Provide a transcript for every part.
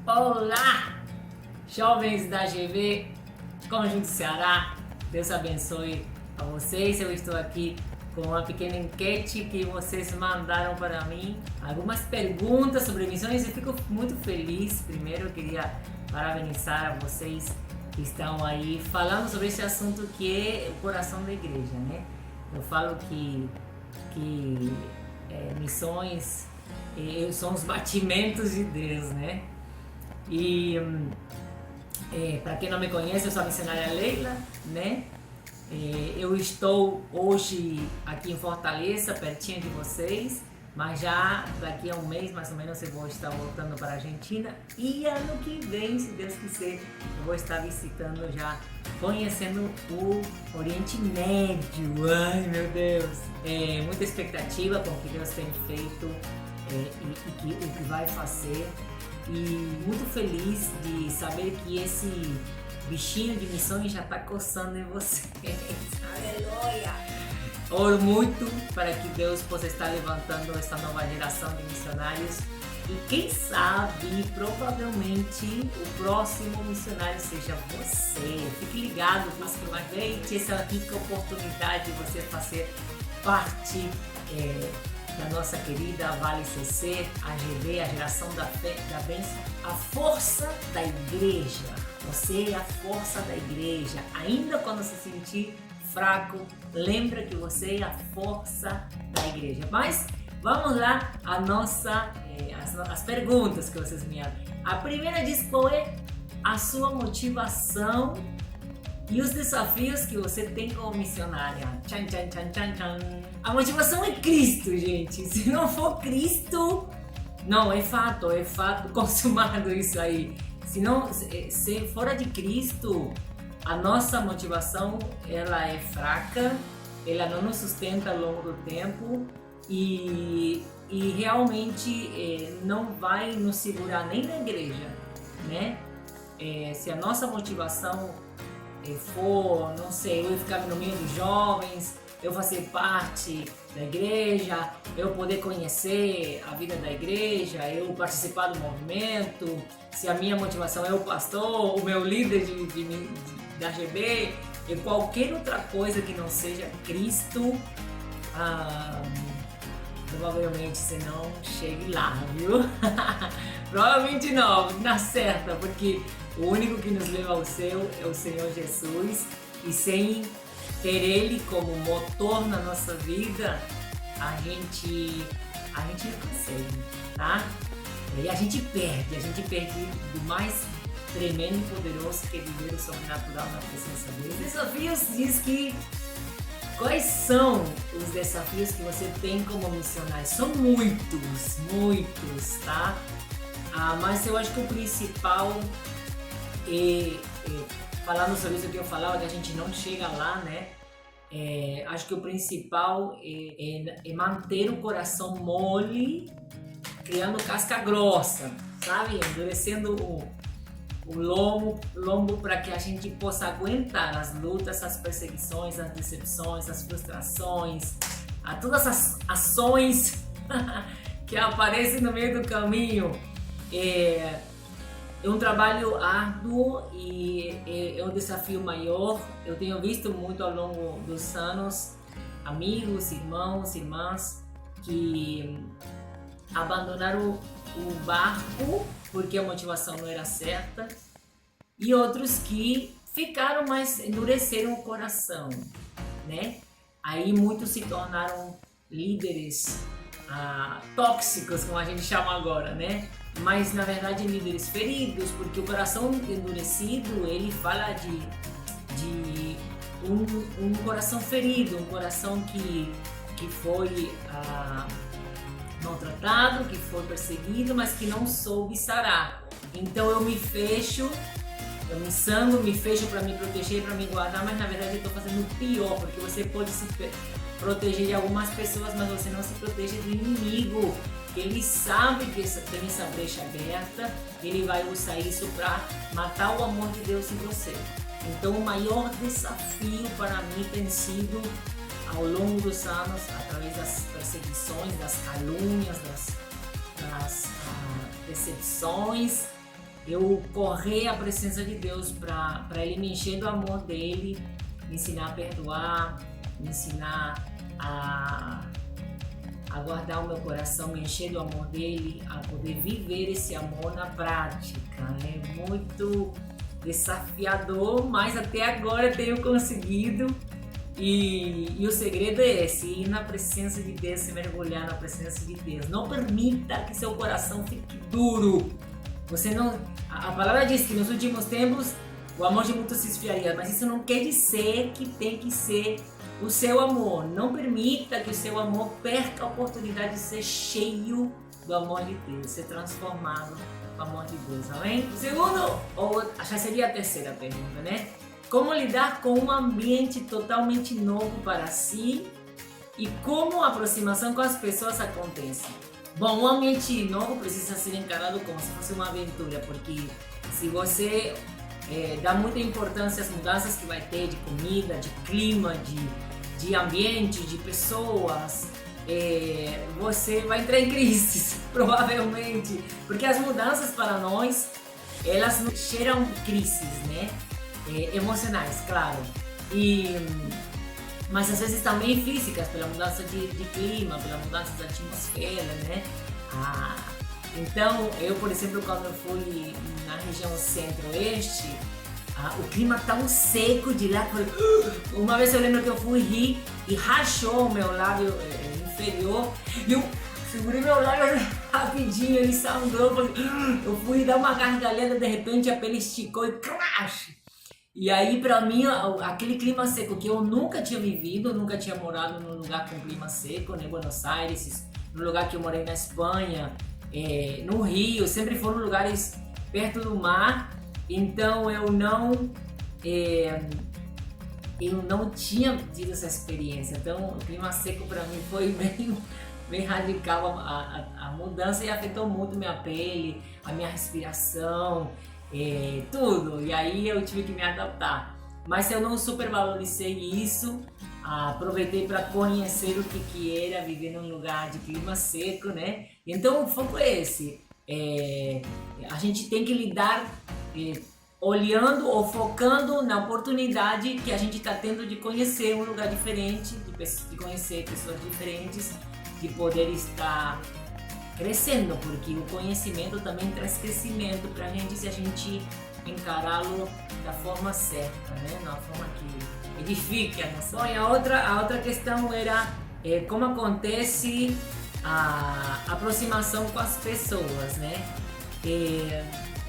Olá, jovens da GV Conjunto Ceará, Deus abençoe a vocês. Eu estou aqui com uma pequena enquete que vocês mandaram para mim, algumas perguntas sobre missões e fico muito feliz. Primeiro eu queria parabenizar a vocês que estão aí falando sobre esse assunto que é o coração da igreja, né? Eu falo que missões são os batimentos de Deus, né? E para quem não me conhece, eu sou a missionária Leila, né? Eu estou hoje aqui em Fortaleza, pertinho de vocês, mas já daqui a um mês mais ou menos eu vou estar voltando para a Argentina e ano que vem, se Deus quiser, eu vou estar visitando já, conhecendo o Oriente Médio. Ai meu Deus! Muita expectativa com o que Deus tem feito e o que vai fazer. E muito feliz de saber que esse bichinho de missões já está coçando em vocês. Aleluia! Oro muito para que Deus possa estar levantando essa nova geração de missionários e quem sabe, provavelmente, o próximo missionário seja você. Fique ligado, porque uma vez essa rica oportunidade de você fazer parte da nossa querida Vale CC, a GV, a geração da fé, da bênção, a força da igreja. Você é a força da igreja. Ainda quando se sentir fraco, lembra que você é a força da igreja. Mas vamos lá, as perguntas que vocês me abrem. A primeira diz: qual é a sua motivação e os desafios que você tem como missionária? Tchan, tchan, tchan, tchan, tchan. A motivação é Cristo, gente. Se não for Cristo, não, é fato consumado isso aí. Se fora de Cristo, a nossa motivação ela é fraca, ela não nos sustenta ao longo do tempo e realmente não vai nos segurar nem na igreja, né? Se a nossa motivação for, não sei, eu ficar no meio dos jovens, eu fazer parte da igreja, eu poder conhecer a vida da igreja, eu participar do movimento, se a minha motivação é o pastor, o meu líder da GB, e qualquer outra coisa que não seja Cristo, provavelmente você não chegue lá, viu? Provavelmente não, na certa, porque o único que nos leva ao céu é o Senhor Jesus, e sem ter Ele como motor na nossa vida, a gente não consegue, tá? E a gente perde do mais tremendo e poderoso que é viver o sobrenatural na presença dele. Os desafios diz que quais são os desafios que você tem como missionário? São muitos, tá? Mas eu acho que o principal falando sobre isso que eu falava, que a gente não chega lá, né? Acho que o principal é manter o coração mole, criando casca grossa, sabe? Endurecendo o lombo para que a gente possa aguentar as lutas, as perseguições, as decepções, as frustrações, todas as ações que aparecem no meio do caminho. É um trabalho árduo e é um desafio maior. Eu tenho visto muito ao longo dos anos amigos, irmãos, irmãs que abandonaram o barco porque a motivação não era certa e outros que ficaram, mas endureceram o coração, né? Aí muitos se tornaram líderes tóxicos, como a gente chama agora, né? Mas na verdade líderes feridos, porque o coração endurecido ele fala de um coração ferido, um coração que foi maltratado, que foi perseguido, mas que não soube sarar. Então eu me fecho, eu me sangro, me fecho para me proteger, para me guardar, mas na verdade eu estou fazendo o pior, porque você pode se proteger de algumas pessoas, mas você não se protege do inimigo. Ele sabe que tem essa brecha aberta, ele vai usar isso para matar o amor de Deus em você. Então o maior desafio para mim tem sido, ao longo dos anos, através das perseguições, das calúnias, das decepções, eu correr à presença de Deus para Ele me encher do amor dEle, me ensinar a perdoar, me ensinar a guardar o meu coração, me encher do amor dEle, a poder viver esse amor na prática. É muito desafiador, mas até agora tenho conseguido. E o segredo é esse: ir na presença de Deus, se mergulhar na presença de Deus. Não permita que seu coração fique duro. Você não, a palavra diz que nos últimos tempos o amor de muitos se esfriaria, mas isso não quer dizer que tem que ser o seu amor. Não permita que o seu amor perca a oportunidade de ser cheio do amor de Deus, ser transformado no amor de Deus, amém? O segundo, ou já seria a terceira pergunta, né? Como lidar com um ambiente totalmente novo para si e como a aproximação com as pessoas acontece? Bom, um ambiente novo precisa ser encarado como se fosse uma aventura, porque se você dá muita importância às mudanças que vai ter de comida, de clima, de ambiente, de pessoas, você vai entrar em crise, provavelmente, porque as mudanças para nós, elas geram crises, né? Emocionais, claro, mas às vezes também físicas, pela mudança de clima, pela mudança da atmosfera, né? Então, eu, por exemplo, quando eu fui na região centro-oeste, o clima tão seco de lá, uma vez eu lembro que eu fui rir e rachou o meu lábio inferior, e eu segurei meu lábio rapidinho, ele sangrou, eu fui dar uma gargalhada, de repente a pele esticou e crash! E aí, pra mim, aquele clima seco que eu nunca tinha vivido, nunca tinha morado num lugar com clima seco, né? Buenos Aires, no lugar que eu morei na Espanha, no Rio, sempre foram lugares perto do mar, então eu não tinha tido essa experiência. Então, o clima seco pra mim foi bem radical, a mudança, e afetou muito minha pele, a minha respiração, tudo, e aí eu tive que me adaptar, mas eu não supervalorizei isso, aproveitei para conhecer o que era viver num lugar de clima seco, né? Então o foco é esse, a gente tem que lidar olhando ou focando na oportunidade que a gente está tendo de conhecer um lugar diferente, de conhecer pessoas diferentes, de poder estar crescendo, porque o conhecimento também traz crescimento para a gente, se a gente encará-lo da forma certa, né? Na forma que edifique a nossa. Bom, e a outra questão era como acontece a aproximação com as pessoas, né?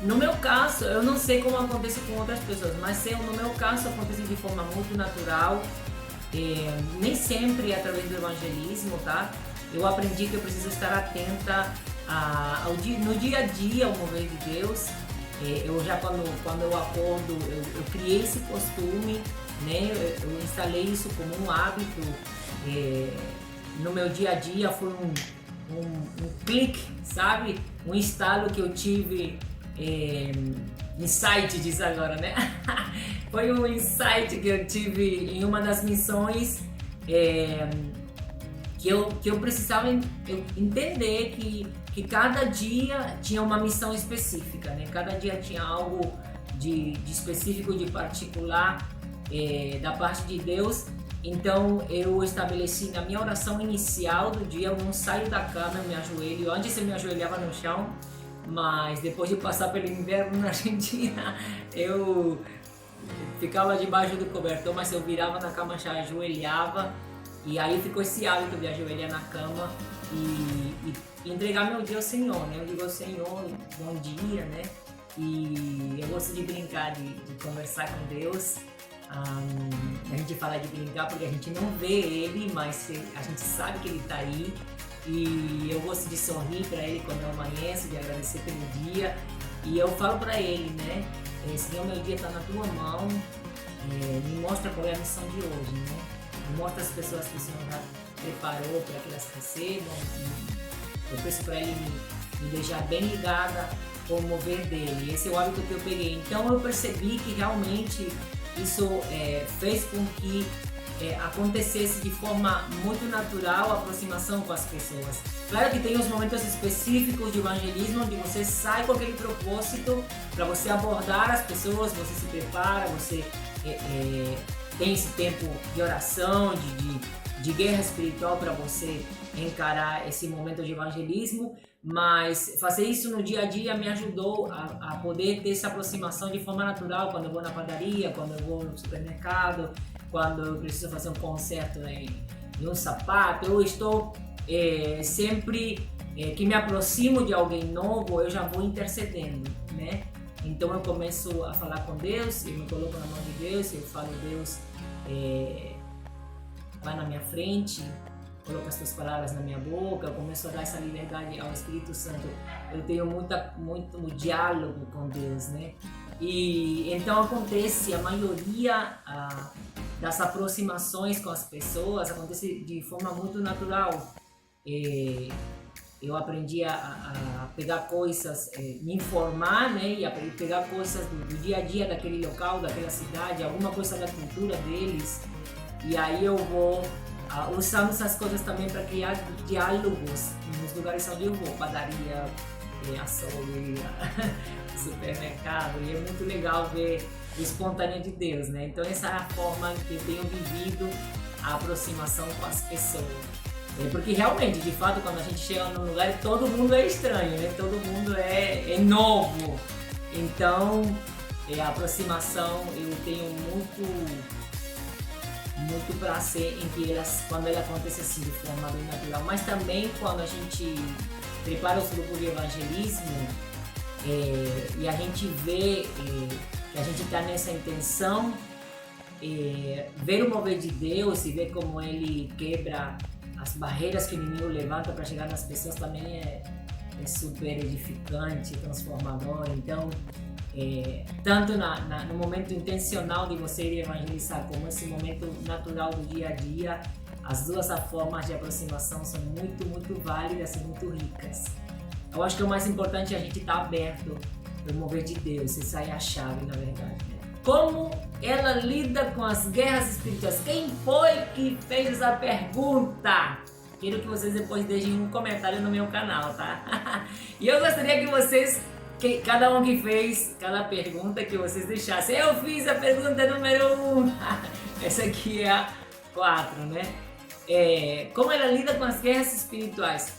No meu caso, eu não sei como acontece com outras pessoas, mas no meu caso acontece de forma muito natural, nem sempre através do evangelismo, tá? Eu aprendi que eu preciso estar atenta no dia a dia ao mover de Deus. Eu já quando eu acordo, eu criei esse costume, né? Eu instalei isso como um hábito. No meu dia a dia foi um clique, sabe? Um estalo que eu tive, insight diz agora, né? Foi um insight que eu tive em uma das missões, que eu precisava entender que cada dia tinha uma missão específica, né? Cada dia tinha algo de específico, de particular, da parte de Deus. Então eu estabeleci na minha oração inicial do dia, eu não saio da cama, eu me ajoelho. Antes eu me ajoelhava no chão, mas depois de passar pelo inverno na Argentina, eu ficava debaixo do cobertor, mas eu virava na cama, já ajoelhava. E aí ficou esse hábito de ajoelhar na cama e entregar meu dia ao Senhor, né? Eu digo ao Senhor, bom dia, né? E eu gosto de brincar, de conversar com Deus. A gente fala de brincar porque a gente não vê Ele, mas a gente sabe que Ele está aí. E eu gosto de sorrir para Ele quando eu amanheço, de agradecer pelo dia. E eu falo para Ele, né? Senhor, meu dia está na Tua mão, me mostra qual é a missão de hoje, né? Mostra as pessoas que o Senhor já preparou para que elas recebam. Eu peço para Ele me deixar bem ligada com o mover dele. Esse é o hábito que eu peguei. Então eu percebi que realmente isso fez com que acontecesse de forma muito natural a aproximação com as pessoas. Claro que tem os momentos específicos de evangelismo onde você sai com aquele propósito para você abordar as pessoas, você se prepara, você tem esse tempo de oração, de guerra espiritual para você encarar esse momento de evangelismo, mas fazer isso no dia a dia me ajudou a poder ter essa aproximação de forma natural quando eu vou na padaria, quando eu vou no supermercado, quando eu preciso fazer um conserto em um sapato. Eu estou sempre que me aproximo de alguém novo, eu já vou intercedendo, né? Então eu começo a falar com Deus, eu me coloco na mão de Deus, eu falo, Deus, vai na minha frente, coloca as tuas palavras na minha boca, eu começo a dar essa liberdade ao Espírito Santo. Eu tenho muito diálogo com Deus, né? E então acontece, a maioria das aproximações com as pessoas acontece de forma muito natural. Eu aprendi a pegar coisas, me informar, né, e a pegar coisas do dia a dia daquele local, daquela cidade, alguma coisa da cultura deles, e aí eu vou usando essas coisas também para criar diálogos nos lugares onde eu vou, padaria, açougue, supermercado, e é muito legal ver o espontâneo de Deus, né? Então essa é a forma que eu tenho vivido a aproximação com as pessoas. Porque realmente, de fato, quando a gente chega num lugar, todo mundo é estranho, né? Todo mundo é novo. Então, a aproximação eu tenho muito prazer em que quando ela acontece assim de forma bem natural. Mas também quando a gente prepara os grupos de evangelismo e a gente vê que a gente está nessa intenção, ver o mover de Deus e ver como Ele quebra as barreiras que o inimigo levanta para chegar nas pessoas também é super edificante, transformador. Então, tanto no momento intencional de você ir evangelizar, como esse momento natural do dia a dia, as duas formas de aproximação são muito válidas e muito ricas. Eu acho que o mais importante é a gente estar aberto para o mover de Deus, essa é a chave, na verdade, né? Como ela lida com as guerras espirituais? Quem foi que fez essa pergunta? Quero que vocês depois deixem um comentário no meu canal, tá? E eu gostaria que vocês, cada um que fez cada pergunta, que vocês deixassem. Eu fiz a pergunta número 1. Essa aqui é a 4, né? Como ela lida com as guerras espirituais?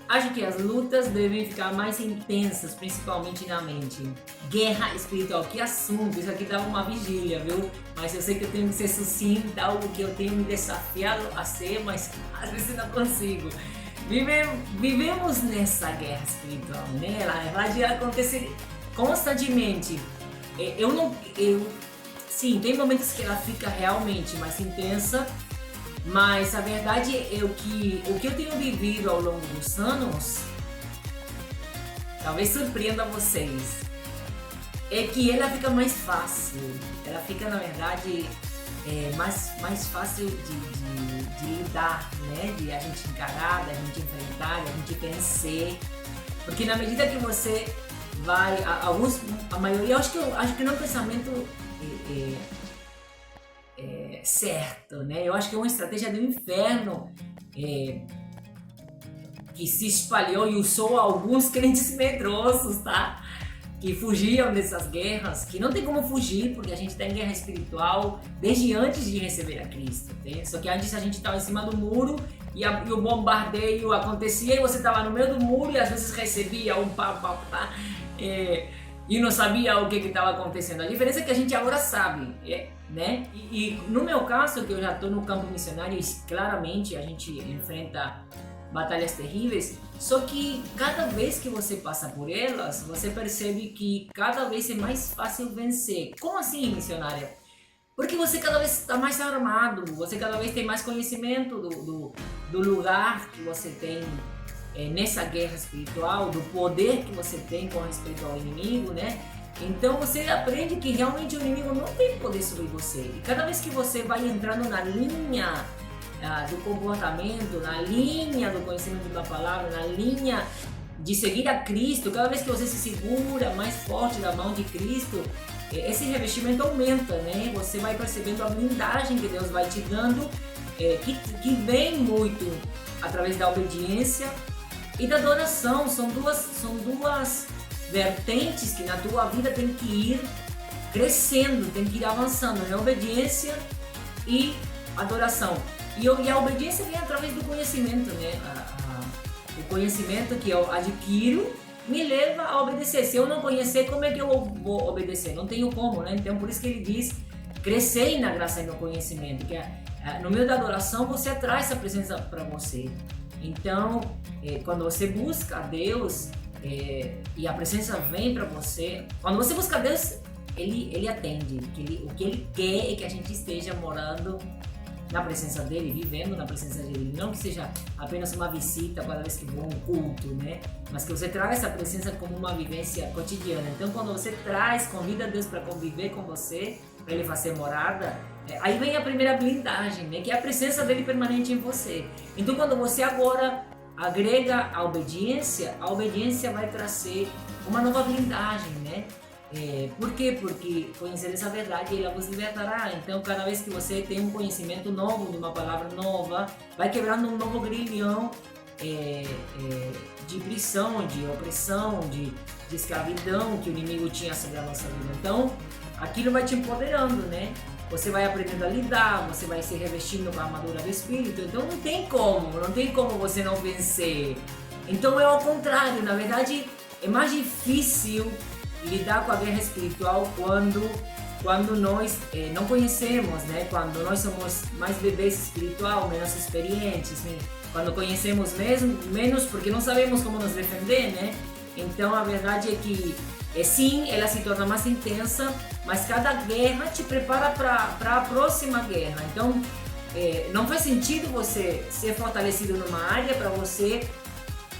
Acho que as lutas devem ficar mais intensas, principalmente na mente. Guerra espiritual, que assunto! Isso aqui dá uma vigília, viu? Mas eu sei que eu tenho que ser sucinta, algo que eu tenho me desafiado a ser, mas às vezes não consigo. Vivemos nessa guerra espiritual, né? Ela vai acontecer constantemente. Sim, tem momentos que ela fica realmente mais intensa. Mas a verdade é o que eu tenho vivido ao longo dos anos, talvez surpreenda vocês, é que ela fica mais fácil. Ela fica, na verdade, mais fácil de lidar, né? De a gente encarar, da gente enfrentar, da gente vencer. Porque na medida que você vai, a maioria, acho que não é um pensamento certo, né? Eu acho que é uma estratégia do inferno que se espalhou e usou alguns crentes medrosos, tá? Que fugiam dessas guerras, que não tem como fugir, porque a gente está em guerra espiritual desde antes de receber a Cristo, né? Só que antes a gente estava em cima do muro e o bombardeio acontecia e você estava no meio do muro e às vezes recebia um pá, e não sabia o que estava acontecendo. A diferença é que a gente agora sabe, né? E no meu caso, que eu já estou no campo missionário, claramente a gente enfrenta batalhas terríveis, só que cada vez que você passa por elas, você percebe que cada vez é mais fácil vencer. Como assim, missionária? Porque você cada vez está mais armado, você cada vez tem mais conhecimento do lugar que você tem nessa guerra espiritual, do poder que você tem com respeito ao inimigo, né? Então você aprende que realmente o inimigo não tem poder sobre você. E cada vez que você vai entrando na linha do comportamento, na linha do conhecimento da palavra, na linha de seguir a Cristo, cada vez que você se segura mais forte da mão de Cristo, esse revestimento aumenta, né? Você vai percebendo a blindagem que Deus vai te dando, que vem muito através da obediência e da adoração. São duas vertentes que na tua vida tem que ir crescendo, tem que ir avançando, né? Obediência e adoração. E a obediência vem através do conhecimento, né? O conhecimento que eu adquiro me leva a obedecer. Se eu não conhecer, como é que eu vou obedecer? Não tenho como, né? Então, por isso que ele diz, crescei na graça e no conhecimento, que no meio da adoração você atrai essa presença para você. Então, quando você busca a Deus e a presença vem para você, quando você busca a Deus, ele atende. O que ele quer é que a gente esteja morando na presença dele, vivendo na presença dele, não que seja apenas uma visita cada vez que vou a um culto, né? Mas que você traga essa presença como uma vivência cotidiana. Então, quando você convida Deus para conviver com você, para ele fazer morada, aí vem a primeira blindagem, né? Que é a presença dele permanente em você. Então, quando você agora agrega a obediência vai trazer uma nova blindagem, né? Por quê? Porque conhecer essa verdade, ela vos libertará. Então, cada vez que você tem um conhecimento novo, de uma palavra nova, vai quebrando um novo grilhão de prisão, de opressão, de escravidão que o inimigo tinha sobre a nossa vida. Então, aquilo vai te empoderando, né? Você vai aprendendo a lidar, você vai se revestindo com a armadura do Espírito. Então, não tem como você não vencer. Então, é ao contrário. Na verdade, é mais difícil lidar com a guerra espiritual quando nós não conhecemos, né? Quando nós somos mais bebês espiritual, menos experientes, né? Quando conhecemos menos porque não sabemos como nos defender, né? Então a verdade é que sim, ela se torna mais intensa, mas cada guerra te prepara para a próxima guerra. Então não faz sentido você ser fortalecido numa área para você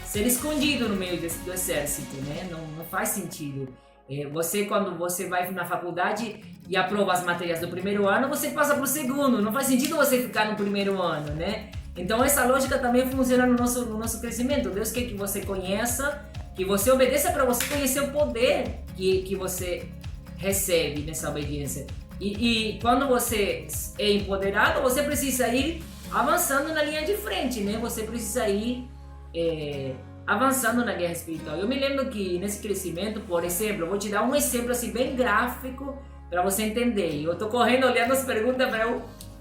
ser escondido no meio do exército, né? Não faz sentido. Quando você vai na faculdade e aprova as matérias do primeiro ano, você passa para o segundo. Não faz sentido você ficar no primeiro ano, né? Então essa lógica também funciona no nosso crescimento. Deus quer que você conheça, que você obedeça para você conhecer o poder que você recebe nessa obediência. E quando você é empoderado, você precisa ir avançando na linha de frente, né? Você precisa ir avançando na guerra espiritual. Eu me lembro que nesse crescimento, por exemplo, eu vou te dar um exemplo assim bem gráfico para você entender. Eu tô correndo olhando as perguntas para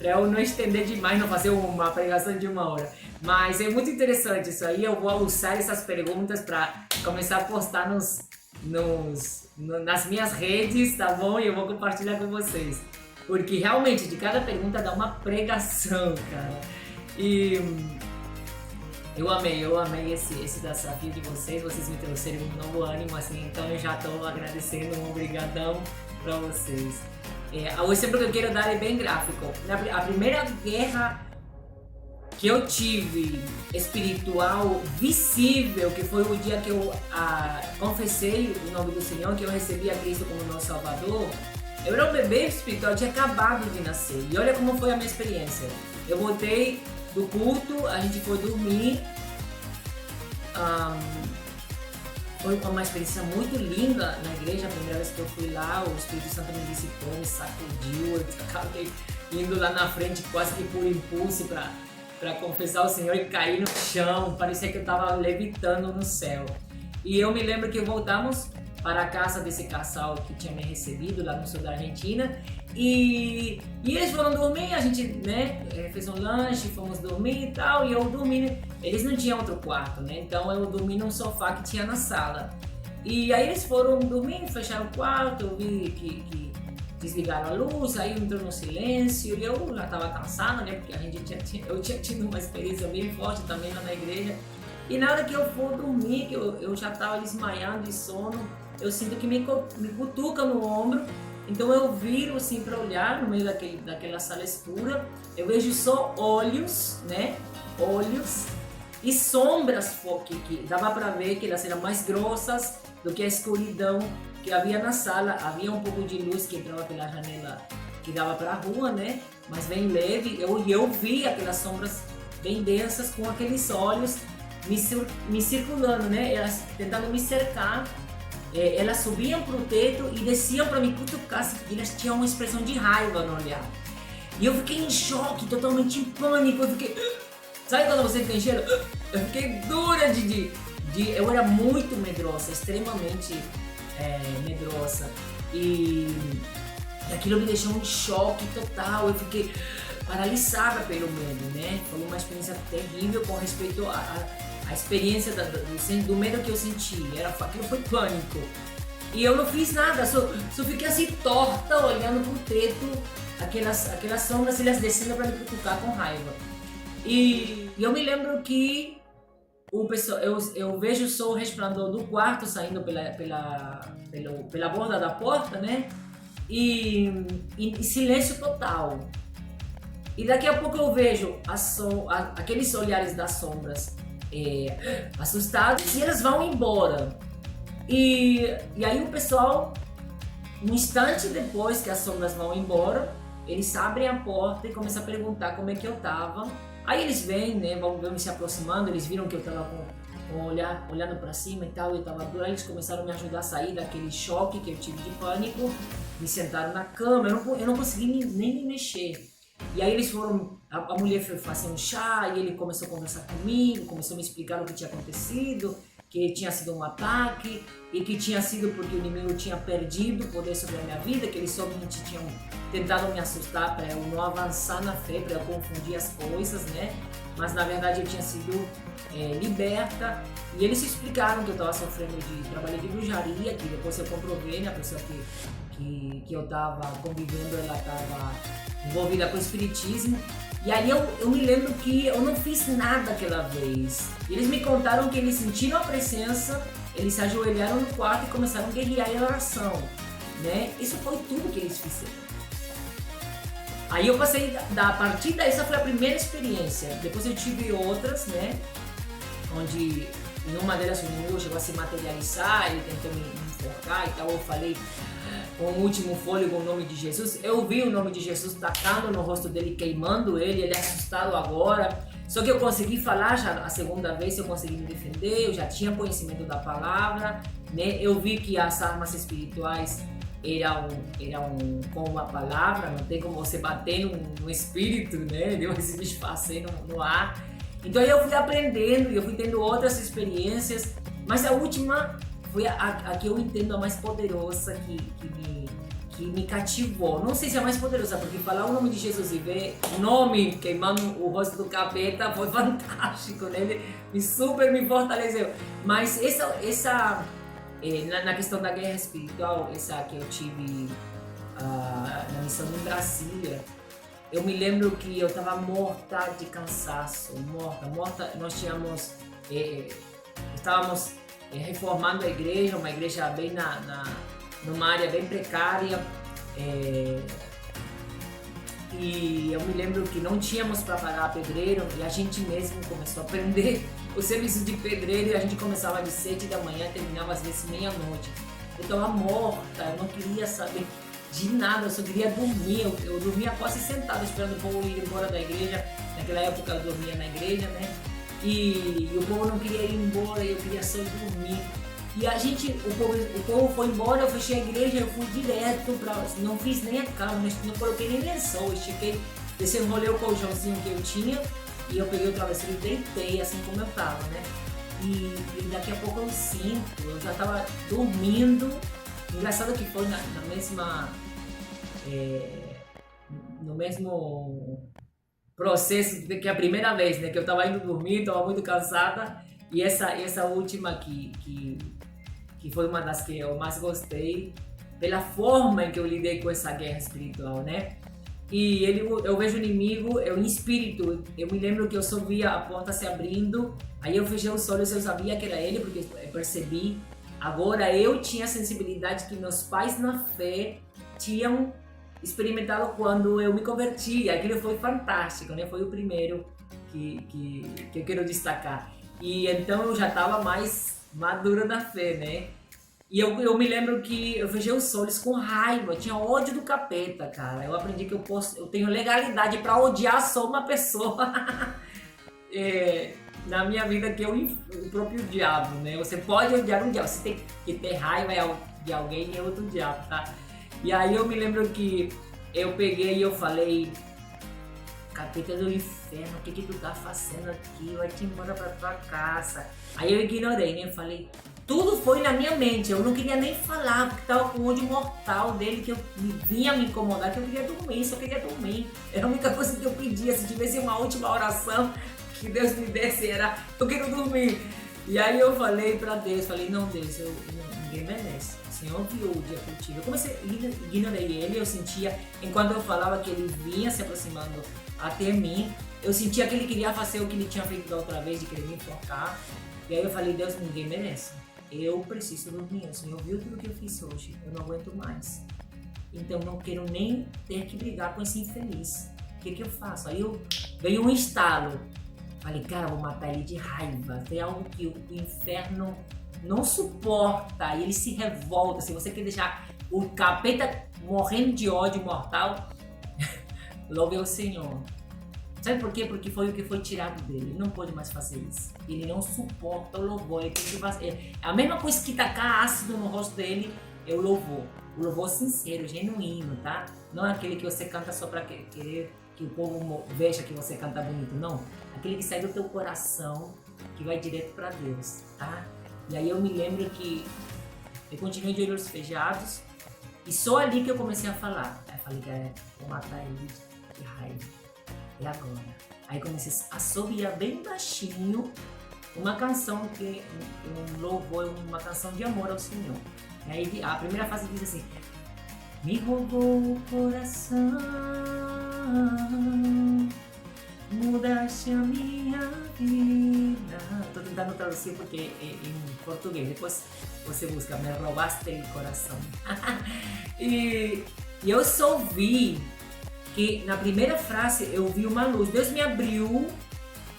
eu não estender demais, não fazer uma pregação de 1 hora. Mas é muito interessante isso aí. Eu vou usar essas perguntas para começar a postar nas minhas redes, tá bom? E eu vou compartilhar com vocês. Porque realmente de cada pergunta dá uma pregação, cara. E eu amei esse desafio de vocês me trouxeram um novo ânimo, assim, então eu já estou agradecendo, um obrigadão para vocês. O exemplo que eu quero dar é bem gráfico. A primeira guerra que eu tive espiritual, visível, que foi o dia que eu confessei o nome do Senhor, que eu recebi a Cristo como meu Salvador, eu era um bebê espiritual, eu tinha acabado de nascer, e olha como foi a minha experiência. Eu voltei do culto, a gente foi dormir, foi uma experiência muito linda na igreja. A primeira vez que eu fui lá, o Espírito Santo me dissipou, me sacudiu, eu acabei indo lá na frente quase que por impulso para confessar o Senhor e cair no chão, parecia que eu estava levitando no céu. E eu me lembro que voltamos para a casa desse casal que tinha me recebido lá no sul da Argentina, e eles foram dormir, a gente, né, fez um lanche, fomos dormir e tal, e eu dormi, eles não tinham outro quarto, né, então eu dormi num sofá que tinha na sala, e aí eles foram dormir, fecharam o quarto, eu vi que desligaram a luz, aí entrou no silêncio, e eu já estava cansada, né, porque eu tinha tido uma experiência bem forte também lá na igreja, e na hora que eu for dormir, que eu já estava desmaiando de sono, eu sinto que me cutuca no ombro. Então eu viro assim para olhar no meio daquela sala escura, eu vejo só olhos, né? Olhos e sombras que dava para ver que elas eram mais grossas do que a escuridão que havia na sala. Havia um pouco de luz que entrava pela janela que dava para a rua, né? Mas bem leve. Eu vi aquelas sombras bem densas com aqueles olhos me circulando, né? Elas tentando me cercar. elas subiam pro teto e desciam para me cutucar, e elas tinham uma expressão de raiva no olhar. E eu fiquei em choque, totalmente em pânico, eu fiquei... Sabe quando você fica em cheiro? Eu fiquei dura eu era muito medrosa, extremamente medrosa. E aquilo me deixou em choque total, eu fiquei paralisada pelo medo, né? Foi uma experiência terrível com respeito à experiência do medo que eu senti. Aquilo foi pânico. E eu não fiz nada, só fiquei assim torta, olhando pro teto, aquelas sombras, elas descendo para me cutucar com raiva. E eu me lembro que eu vejo só o resplandor do quarto saindo pela borda da porta, né? E silêncio total. E daqui a pouco eu vejo aqueles olhares das sombras assustados, e elas vão embora. E aí o pessoal, um instante depois que as sombras vão embora, eles abrem a porta e começam a perguntar como é que eu tava. Aí eles vêm, né, vão se aproximando, eles viram que eu tava com o olhar olhando para cima e tal, eu tava dura, eles começaram a me ajudar a sair daquele choque que eu tive de pânico, me sentaram na cama, eu não consegui nem me mexer. E aí eles foram, a mulher foi fazer um chá e ele começou a conversar comigo, começou a me explicar o que tinha acontecido, que tinha sido um ataque e que tinha sido porque o inimigo tinha perdido o poder sobre a minha vida, que eles somente tinham tentado me assustar para eu não avançar na fé, para eu confundir as coisas, né? Mas na verdade eu tinha sido liberta, e eles explicaram que eu estava sofrendo de trabalho de bruxaria, que depois eu comprovei, né? A pessoa que eu estava convivendo, ela estava envolvida com o espiritismo. E aí eu me lembro que eu não fiz nada aquela vez. Eles me contaram que eles sentiram a presença, eles se ajoelharam no quarto e começaram a guerrear em oração, né? Isso foi tudo que eles fizeram. Aí eu passei, a partir daí, essa foi a primeira experiência. Depois eu tive outras, né? Onde em uma delas o inimigo chegou a se materializar, ele tentou me enforcar e tal. Eu falei com o último fôlego o nome de Jesus. Eu vi o nome de Jesus tacando no rosto dele, queimando ele é assustado agora. Só que eu consegui falar já a segunda vez, eu consegui me defender, eu já tinha conhecimento da palavra, né? Eu vi que as armas espirituais eram com a palavra, não tem como você bater no espírito, né? Ele vai se desfazer no ar. Então eu fui aprendendo e eu fui tendo outras experiências, mas a última foi a que eu entendo a mais poderosa, que me cativou. Não sei se é a mais poderosa, porque falar o nome de Jesus e ver o nome queimando o rosto do capeta foi fantástico, né? Ele super me fortaleceu. Mas essa na questão da guerra espiritual, essa que eu tive na missão em Brasília, eu me lembro que eu estava morta de cansaço, morta. Nós tínhamos, estávamos reformando a igreja, uma igreja bem numa área bem precária, e eu me lembro que não tínhamos para pagar pedreiro, e a gente mesmo começou a aprender o serviço de pedreiro, e a gente começava de 7 da manhã, terminava às vezes meia-noite. Eu estava morta, eu não queria saber de nada, eu só queria dormir. Eu dormia quase sentada esperando o povo ir embora da igreja. Naquela época eu dormia na igreja, né? E o povo não queria ir embora, eu queria só dormir. E o povo foi embora, eu fechei a igreja, eu fui direto não fiz nem a cama, não coloquei nem lençol, estiquei, desenrolei o colchãozinho que eu tinha e eu peguei o travesseiro e deitei assim como eu tava, né? E daqui a pouco eu já tava dormindo. Engraçado que foi no mesmo processo que a primeira vez, né? Que eu tava indo dormir, tava muito cansada, e essa última que foi uma das que eu mais gostei, pela forma em que eu lidei com essa guerra espiritual, né? E eu vejo o inimigo, em espírito, eu me lembro que eu só via a porta se abrindo, aí eu fechei os olhos, eu sabia que era ele, porque eu percebi. Agora eu tinha a sensibilidade que meus pais na fé tinham experimentado quando eu me converti. Aquilo foi fantástico, né? Foi o primeiro que eu quero destacar. E então eu já estava mais madura na fé, né? E eu me lembro que eu fechei os olhos com raiva, eu tinha ódio do capeta, cara. Eu aprendi que eu tenho legalidade para odiar só uma pessoa. na minha vida que é o próprio diabo, né? Você pode odiar um diabo, você tem que ter raiva de alguém e é outro diabo, tá? E aí eu me lembro que eu peguei e eu falei, capeta do inferno, o que tu tá fazendo aqui? Vai-te embora pra tua casa. Aí eu ignorei, né? Eu falei, tudo foi na minha mente, eu não queria nem falar, porque tava com ódio mortal dele, que eu vinha me incomodar, que eu queria dormir, só queria dormir. Era a única coisa que eu pedia, se tivesse uma última oração que Deus me desse, era, eu quero dormir. E aí eu falei pra Deus, falei, não Deus, ninguém merece. O Senhor viu o dia que eu tive. Eu comecei, ignorei ele, eu sentia, enquanto eu falava que ele vinha se aproximando até mim, eu sentia que ele queria fazer o que ele tinha feito da outra vez, de querer me enforcar. E aí eu falei, Deus, ninguém merece. Eu preciso dormir, o Senhor viu tudo que eu fiz hoje, eu não aguento mais. Então não quero nem ter que brigar com esse infeliz. O que eu faço? Aí veio um estalo. Falei, cara, vou matar ele de raiva. Tem algo que o inferno não suporta, e ele se revolta. Se você quer deixar o capeta morrendo de ódio mortal, louve ao Senhor. Sabe por quê? Porque foi o que foi tirado dele. Ele não pode mais fazer isso. Ele não suporta o louvor. Ele tem que fazer. A mesma coisa que tacar ácido no rosto dele é o louvor. O louvor sincero, genuíno, tá? Não é aquele que você canta só pra querer que o povo veja que você canta bonito. Não. Aquele que sai do teu coração, que vai direto pra Deus, tá? E aí eu me lembro que eu continuei de olhos fechados e só ali que eu comecei a falar. Aí eu falei, cara, vou matar ele de raiva. E agora? Aí comecei a assobiar bem baixinho uma canção que um louvor, uma canção de amor ao Senhor. E aí a primeira frase diz assim: me roubou o coração, mudaste a minha vida. Tô tentando traduzir porque é em português. Depois você busca, me roubaste o coração. e eu só vi que na primeira frase eu vi uma luz. Deus me abriu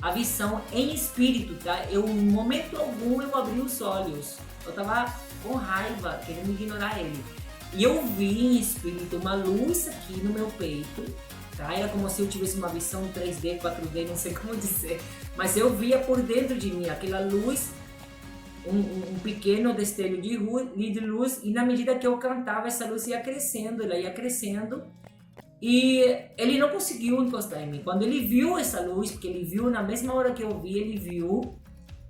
a visão em espírito, tá? Em momento algum eu abri os olhos. Eu tava com raiva, querendo ignorar ele. E eu vi em espírito uma luz aqui no meu peito, tá? Era como se eu tivesse uma visão 3D, 4D, não sei como dizer. Mas eu via por dentro de mim aquela luz, um pequeno destello de luz. E na medida que eu cantava, essa luz ia crescendo, ela ia crescendo. E ele não conseguiu encostar em mim. Quando ele viu essa luz, porque ele viu na mesma hora que eu vi, ele viu,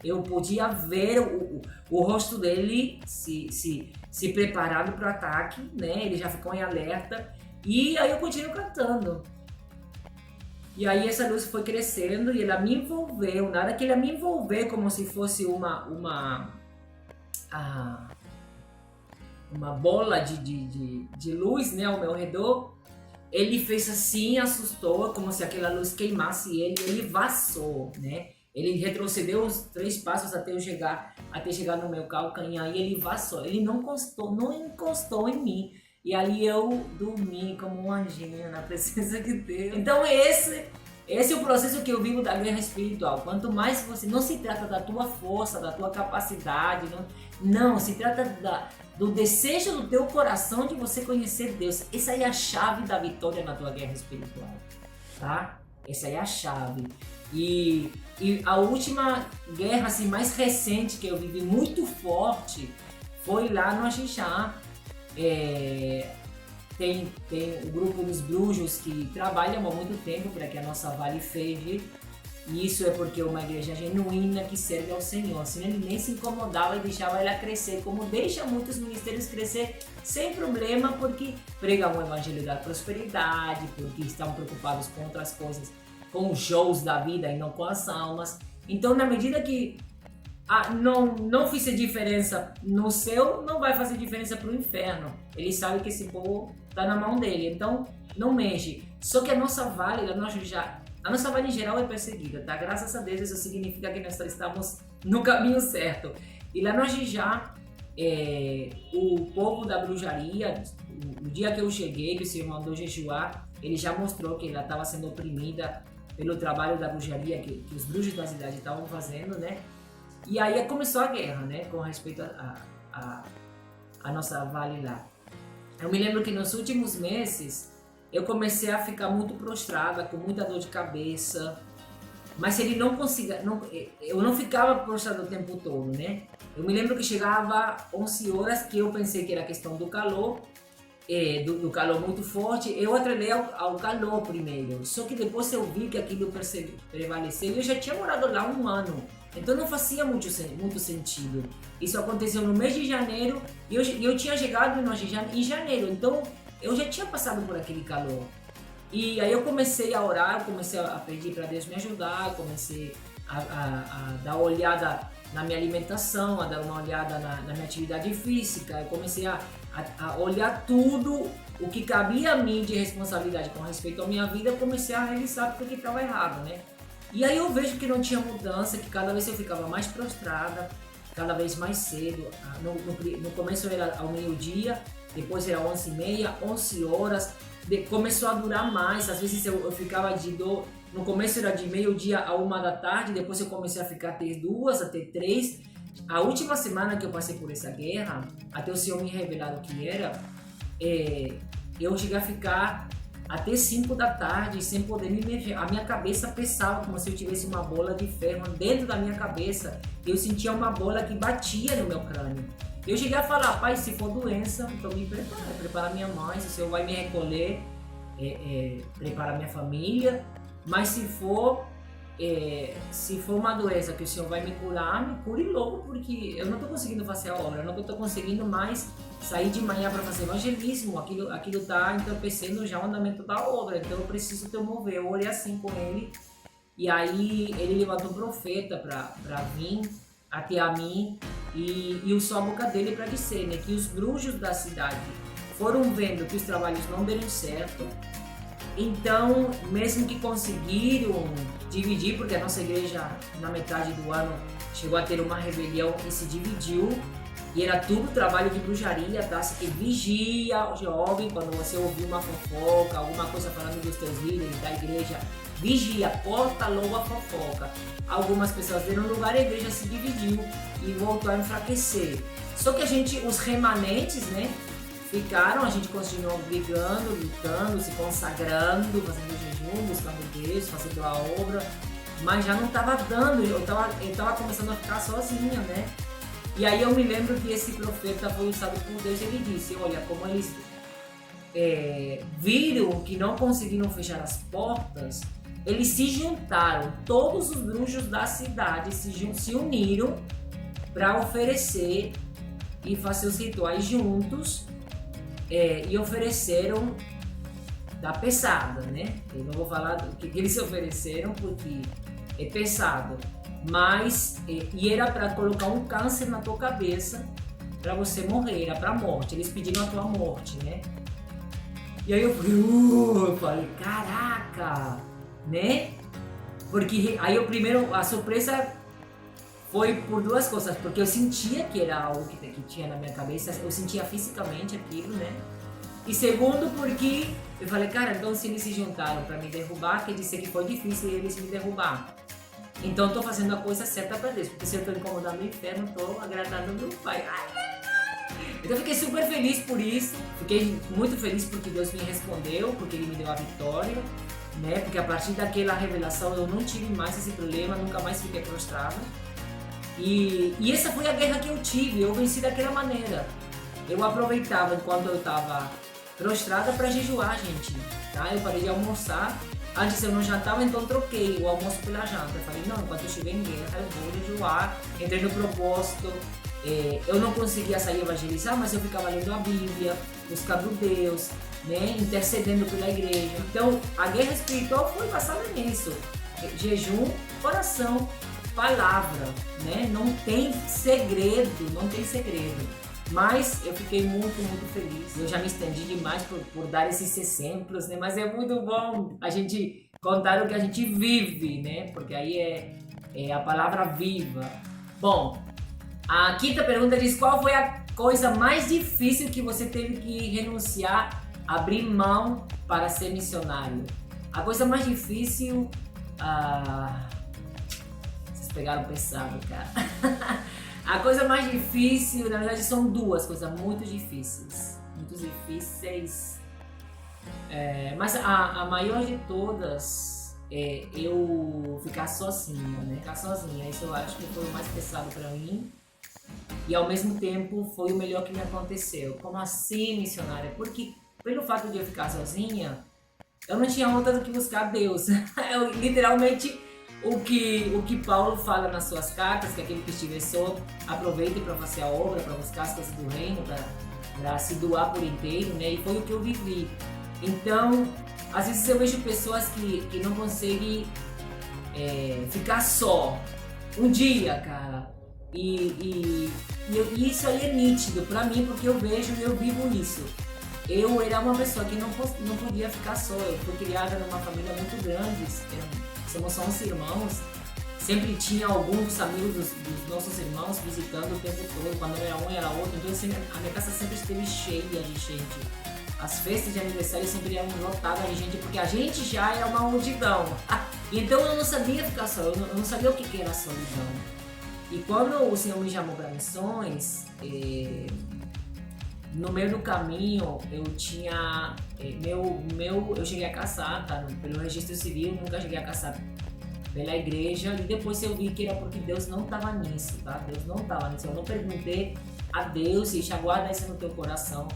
eu podia ver o rosto dele se preparando para o ataque, né? Ele já ficou em alerta. E aí eu continuo cantando. E aí essa luz foi crescendo e ela me envolveu. Nada que ela me envolver como se fosse uma bola de luz, né, ao meu redor. Ele fez assim, assustou, como se aquela luz queimasse ele vazou, né? Ele retrocedeu os 3 passos até chegar no meu calcanhar e ele vazou. Ele não encostou em mim. E ali eu dormi como um anjinho na presença de Deus. Então esse é o processo que eu vivo da guerra espiritual. Quanto mais você... Não se trata da tua força, da tua capacidade. Não, se trata do desejo do teu coração de você conhecer Deus. Essa é a chave da vitória na tua guerra espiritual, tá? Essa é a chave. E a última guerra assim, mais recente que eu vivi muito forte foi lá no Axixá. Tem o grupo dos brujos que trabalham há muito tempo para que a nossa Vale feche. E isso é porque é uma igreja genuína que serve ao Senhor. Senão ele nem se incomodava e deixava ela crescer, como deixa muitos ministérios crescer sem problema, porque pregam o evangelho da prosperidade, porque estão preocupados com outras coisas, com os shows da vida e não com as almas. Então, na medida que não fizer diferença no céu, não vai fazer diferença para o inferno. Ele sabe que esse povo está na mão dele, então não mexe. Só que a nossa Vale em geral é perseguida, tá? Graças a Deus isso significa que nós estamos no caminho certo. E lá no Axixá, o povo da bruxaria, o dia que eu cheguei, que o Senhor mandou Jejuá, ele já mostrou que ela estava sendo oprimida pelo trabalho da bruxaria que os bruxos da cidade estavam fazendo, né? E aí começou a guerra, né? Com respeito a nossa Vale lá. Eu me lembro que nos últimos meses eu comecei a ficar muito prostrada, com muita dor de cabeça. Mas ele não conseguia, eu não ficava prostrado o tempo todo, né? Eu me lembro que chegava 11 horas, que eu pensei que era questão do calor, do calor muito forte, eu atrelei ao calor primeiro. Só que depois eu vi que aquilo prevaleceu e eu já tinha morado lá 1 ano. Então não fazia muito sentido. Isso aconteceu no mês de janeiro e eu tinha chegado em janeiro. Então eu já tinha passado por aquele calor. E aí eu comecei a orar, comecei a pedir para Deus me ajudar, comecei a dar uma olhada na minha alimentação, a dar uma olhada na minha atividade física. Eu comecei a olhar tudo o que cabia a mim de responsabilidade com respeito à minha vida, eu comecei a revisar porque estava errado, né? E aí eu vejo que não tinha mudança, que cada vez eu ficava mais prostrada, cada vez mais cedo. No começo era ao meio-dia, depois era 11h30, 11 horas, começou a durar mais. Às vezes eu ficava no começo era de meio-dia a 1 da tarde, depois eu comecei a ficar até 2, até 3. A última semana que eu passei por essa guerra, até o Senhor me revelar o que era, eu cheguei a ficar até 5 da tarde sem poder me mexer. A minha cabeça pesava como se eu tivesse uma bola de ferro dentro da minha cabeça. Eu sentia uma bola que batia no meu crânio. Eu cheguei a falar: pai, se for doença, então me prepara minha mãe, se o Senhor vai me recolher, prepara minha família, mas se for uma doença que o Senhor vai me curar, me cure logo, porque eu não estou conseguindo fazer a obra, eu não estou conseguindo mais sair de manhã para fazer evangelismo, aquilo está entorpecendo já o andamento da obra, então eu preciso te mover. Eu orei assim com ele, e aí ele levantou um profeta para vir até a mim e usou a boca dele para dizer, né, que os brujos da cidade foram vendo que os trabalhos não deram certo. Então, mesmo que conseguiram dividir, porque a nossa igreja, na metade do ano, chegou a ter uma rebelião e se dividiu, e era tudo trabalho de bruxaria, tá? Você que vigia, jovem, quando você ouvir uma fofoca, alguma coisa falando dos teus líderes da igreja, vigia, corta logo a fofoca. Algumas pessoas deram lugar, a igreja se dividiu e voltou a enfraquecer. Só que os remanentes, né? Ficaram, a gente continuou brigando, lutando, se consagrando, fazendo jejum, buscando Deus, fazendo a obra, mas já não estava dando, eu tava começando a ficar sozinha, né? E aí eu me lembro que esse profeta foi usado por Deus e ele disse: olha, como eles viram que não conseguiram fechar as portas, eles se juntaram, todos os brujos da cidade se uniram para oferecer e fazer os rituais juntos. E ofereceram da pesada, né? Eu não vou falar do que eles ofereceram porque é pesado, mas e era para colocar um câncer na tua cabeça para você morrer, era para morte. Eles pediram a tua morte, né? E aí eu falei, caraca, né? Porque aí a surpresa foi por duas coisas, porque eu sentia que era algo que tinha na minha cabeça, eu sentia fisicamente aquilo, né? E segundo, porque eu falei, cara, então se eles se juntaram para me derrubar, quer dizer que foi difícil eles me derrubar. Então estou fazendo a coisa certa para Deus, porque se eu estou incomodando o inferno, estou agradando o meu Pai. Então eu fiquei super feliz por isso, fiquei muito feliz porque Deus me respondeu, porque Ele me deu a vitória, né? Porque a partir daquela revelação eu não tive mais esse problema, nunca mais fiquei prostrada. E essa foi a guerra que eu tive, eu venci daquela maneira. Eu aproveitava enquanto eu estava prostrada para jejuar, gente. Tá? Eu parei de almoçar, antes eu não jantava, então troquei o almoço pela janta. Eu falei, não, enquanto eu estiver em guerra eu vou jejuar. Entrei no propósito, eu não conseguia sair evangelizar, mas eu ficava lendo a Bíblia, buscando Deus, né? Intercedendo pela igreja. Então a guerra espiritual foi passada nisso, jejum, oração, palavra, né? Não tem segredo, não tem segredo. Mas eu fiquei muito, muito feliz. Eu já me estendi demais por dar esses exemplos, né? Mas é muito bom a gente contar o que a gente vive, né? Porque aí é a palavra viva. Bom, a quinta pergunta diz: qual foi a coisa mais difícil que você teve que renunciar, abrir mão para ser missionário? A coisa mais difícil... pegaram pesado, cara. A coisa mais difícil, na verdade, são duas coisas muito difíceis. Muito difíceis. Mas a maior de todas eu ficar sozinha, né? Ficar sozinha, isso eu acho que foi o mais pesado para mim. E ao mesmo tempo foi o melhor que me aconteceu. Como assim, missionária? Porque pelo fato de eu ficar sozinha, eu não tinha outra do que buscar Deus. Eu, literalmente, o que Paulo fala nas suas cartas, que aquele que estiver só, aproveite para fazer a obra, para buscar as coisas do reino, para se doar por inteiro, né? E foi o que eu vivi. Então, às vezes eu vejo pessoas que não conseguem ficar só um dia, cara. E isso aí é nítido pra mim, porque eu vejo e eu vivo isso. Eu era uma pessoa que não podia ficar só. Eu fui criada numa família muito grande, somos 11 irmãos. Sempre tinha algum dos amigos dos nossos irmãos visitando o tempo todo. Quando era um, era outro. Então a minha casa sempre esteve cheia de gente. As festas de aniversário sempre eram lotadas de gente, porque a gente já era uma multidão. Então eu não sabia ficar só, eu não sabia o que era solidão. E quando o Senhor me chamou para missões, no meio do caminho eu tinha eu cheguei a casar, tá? Pelo registro civil, nunca cheguei a casar pela igreja, e depois eu vi que era porque Deus não estava nisso, tá? Deus não estava nisso. Eu não perguntei a Deus se guarda isso no teu coração.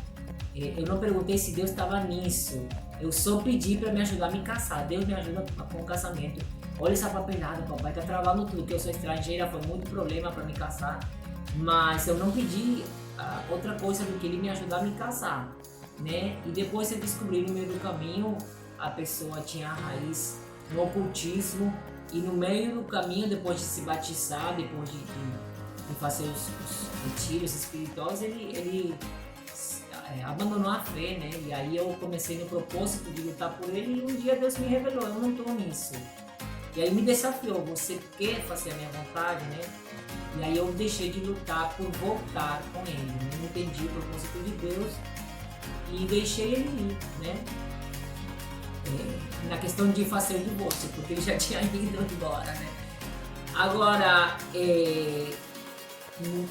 Eu não perguntei se Deus estava nisso. Eu só pedi para me ajudar a me casar. Deus me ajuda com o casamento. Olha essa papelada, papai tá travando tudo, que eu sou estrangeira, foi muito problema para me casar. Mas eu não pedi outra coisa do que ele me ajudar a me casar, né? E depois eu descobri no meio do caminho, a pessoa tinha a raiz no ocultismo, e no meio do caminho, depois de se batizar, depois de fazer os retiros espirituosos, ele abandonou a fé, né? E aí eu comecei no propósito de lutar por ele, e um dia Deus me revelou, eu não estou nisso. E aí me desafiou, você quer fazer a minha vontade, né? E aí eu deixei de lutar por voltar com ele, né? Eu entendi o propósito de Deus e deixei ele ir, né? Na questão de fazer o divórcio, porque ele já tinha ido embora, né? Agora,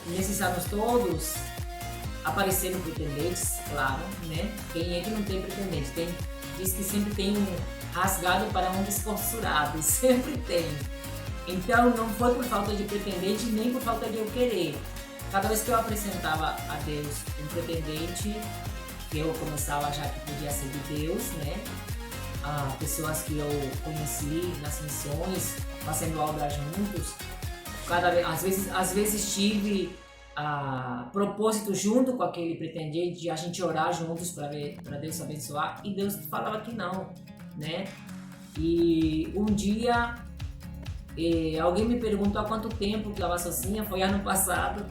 nesses anos todos, apareceram pretendentes, claro, né? Quem é que não tem pretendente? Diz que sempre tem um rasgado para um desconsurado, sempre tem. Então não foi por falta de pretendente, nem por falta de eu querer. Cada vez que eu apresentava a Deus um pretendente, que eu começava a achar que podia ser de Deus, né? Pessoas que eu conheci nas missões, fazendo obra juntos, às vezes tive propósito junto com aquele pretendente de a gente orar juntos para Deus abençoar, e Deus falava que não, né? E um dia alguém me perguntou há quanto tempo que eu estava sozinha, foi ano passado,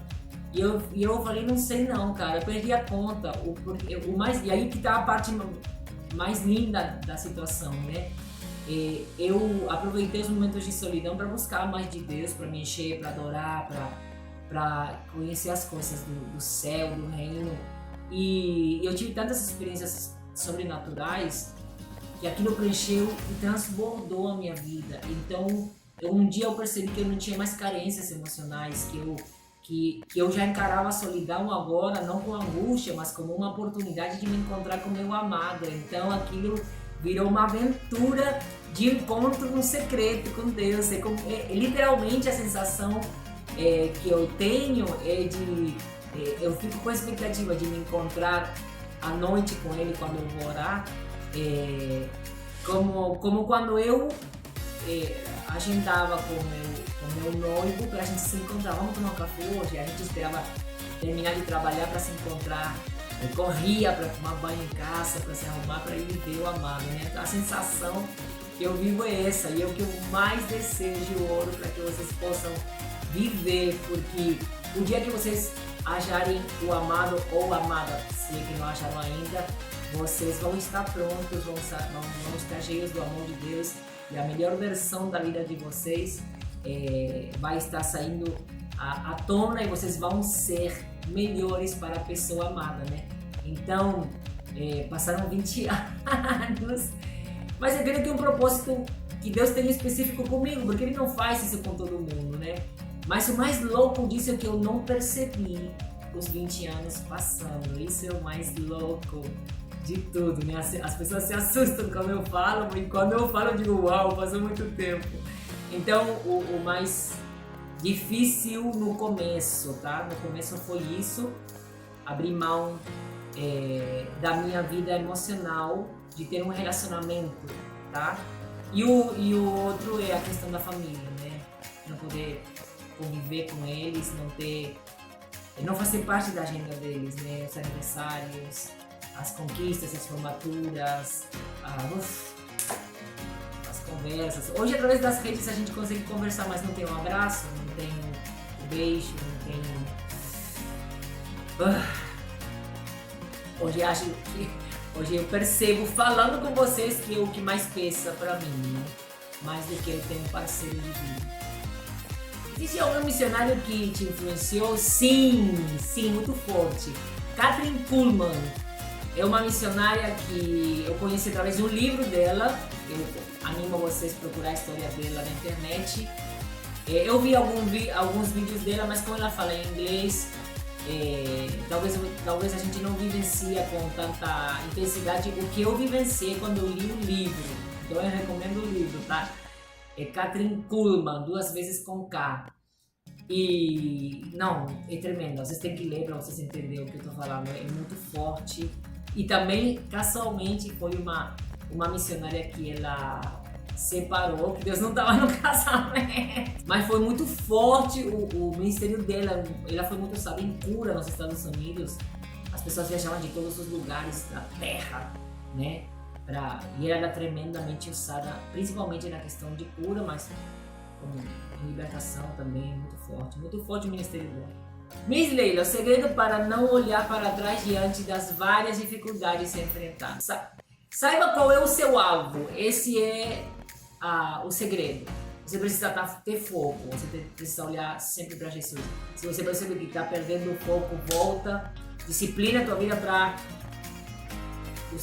e eu falei, não sei não, cara, eu perdi a conta. E aí que tá a parte mais linda da situação, né? Eu aproveitei os momentos de solidão para buscar mais de Deus, para me encher, para adorar, para conhecer as coisas do céu, do reino. E eu tive tantas experiências sobrenaturais que aquilo preencheu e transbordou a minha vida. Então, um dia eu percebi que eu não tinha mais carências emocionais, que eu já encarava a solidão agora não com angústia, mas como uma oportunidade de me encontrar com meu amado. Então, aquilo virou uma aventura de encontro no secreto com Deus. Literalmente a sensação que eu tenho eu fico com a expectativa de me encontrar à noite com ele quando eu vou orar, como quando eu agendava com meu noivo para a gente se encontrar, vamos tomar um café hoje, a gente esperava terminar de trabalhar para se encontrar, eu corria para tomar banho em casa, para se arrumar, para ir ver o amado, né? A sensação que eu vivo é essa, e é o que eu mais desejo e oro para que vocês possam viver, porque o dia que vocês acharem o amado ou amada, se é que não acharam ainda, vocês vão estar prontos, vão estar cheios do amor de Deus, e a melhor versão da vida de vocês vai estar saindo à tona, e vocês vão ser melhores para a pessoa amada, né? Então, passaram 20 anos, mas eu creio que um propósito que Deus tem específico comigo, porque Ele não faz isso com todo mundo, né? Mas o mais louco disso é que eu não percebi os 20 anos passando. Isso é o mais louco. de tudo, né? As pessoas se assustam quando eu falo, e quando eu falo eu digo, uau, passou muito tempo. Então, o mais difícil no começo, tá? No começo foi isso, abrir mão da minha vida emocional, de ter um relacionamento, tá? E o outro é a questão da família, né? Não poder conviver com eles, não fazer parte da agenda deles, né? Os aniversários, as conquistas, as formaturas, as conversas. Hoje, através das redes, a gente consegue conversar, mas não tem um abraço, não tem um beijo, não tem... Hoje eu percebo, falando com vocês, que é o que mais pesa pra mim, né? Mais do que eu ter um parceiro de vida. Existe algum missionário que te influenciou? Sim, muito forte. Kathryn Kuhlman é uma missionária que eu conheci através de um livro dela. Eu animo vocês a procurar a história dela na internet. Eu vi alguns vídeos dela, mas como ela fala em inglês, talvez a gente não vivencia com tanta intensidade o que eu vivenciei quando eu li o livro. Então eu recomendo o livro, tá? É Kathryn Kuhlman, 2 vezes com K. E não, é tremendo. Vocês têm que ler para vocês entenderem o que eu tô falando. É muito forte. E também, casualmente, foi uma missionária que ela separou, que Deus não estava no casamento. Mas foi muito forte o ministério dela. Ela foi muito sábia em cura nos Estados Unidos. As pessoas viajavam de todos os lugares da terra, né? E ela era tremendamente usada, principalmente na questão de cura, mas como em libertação também, muito forte o ministério dela. Miss Leila, o segredo para não olhar para trás diante das várias dificuldades enfrentadas. Saiba qual é o seu alvo, esse é o segredo. Você precisa ter foco, você precisa olhar sempre para Jesus. Se você percebe que está perdendo o foco, volta, disciplina a tua vida para